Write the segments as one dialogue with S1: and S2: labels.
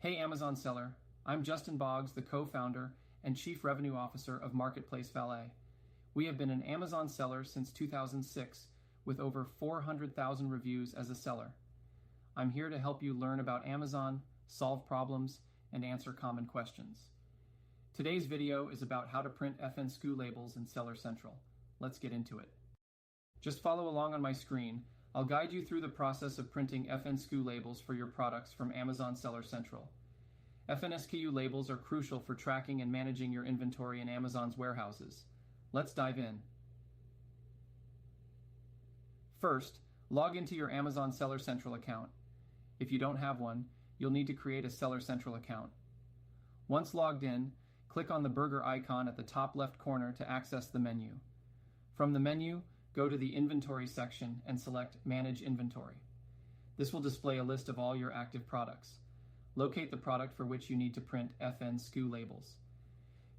S1: Hey Amazon seller, I'm Justin Boggs, the co-founder and Chief Revenue Officer of Marketplace Valet. We have been an Amazon seller since 2006 with over 400,000 reviews as a seller. I'm here to help you learn about Amazon, solve problems, and answer common questions. Today's video is about how to print FNSKU labels in Seller Central. Let's get into it. Just follow along on my screen. I'll guide you through the process of printing FNSKU labels for your products from Amazon Seller Central. FNSKU labels are crucial for tracking and managing your inventory in Amazon's warehouses. Let's dive in. First, log into your Amazon Seller Central account. If you don't have one, you'll need to create a Seller Central account. Once logged in, click on the burger icon at the top left corner to access the menu. From the menu, go to the Inventory section and select Manage Inventory. This will display a list of all your active products. Locate the product for which you need to print FNSKU labels.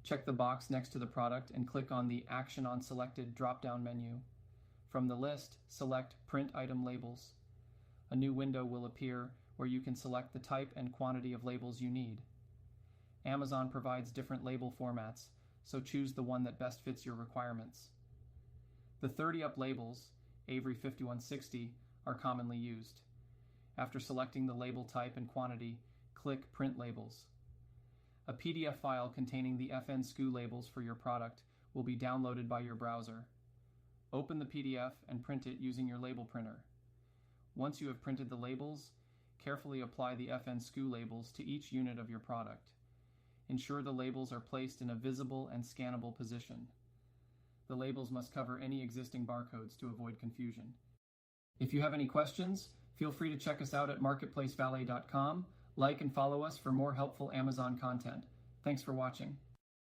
S1: Check the box next to the product and click on the Action on Selected drop-down menu. From the list, select Print Item Labels. A new window will appear where you can select the type and quantity of labels you need. Amazon provides different label formats, so choose the one that best fits your requirements. The 30-up labels, Avery 5160, are commonly used. After selecting the label type and quantity, click Print Labels. A PDF file containing the FNSKU labels for your product will be downloaded by your browser. Open the PDF and print it using your label printer. Once you have printed the labels, carefully apply the FNSKU labels to each unit of your product. Ensure the labels are placed in a visible and scannable position. The labels must cover any existing barcodes to avoid confusion. If you have any questions, feel free to check us out at marketplacevalet.com. Like and follow us for more helpful Amazon content. Thanks for watching.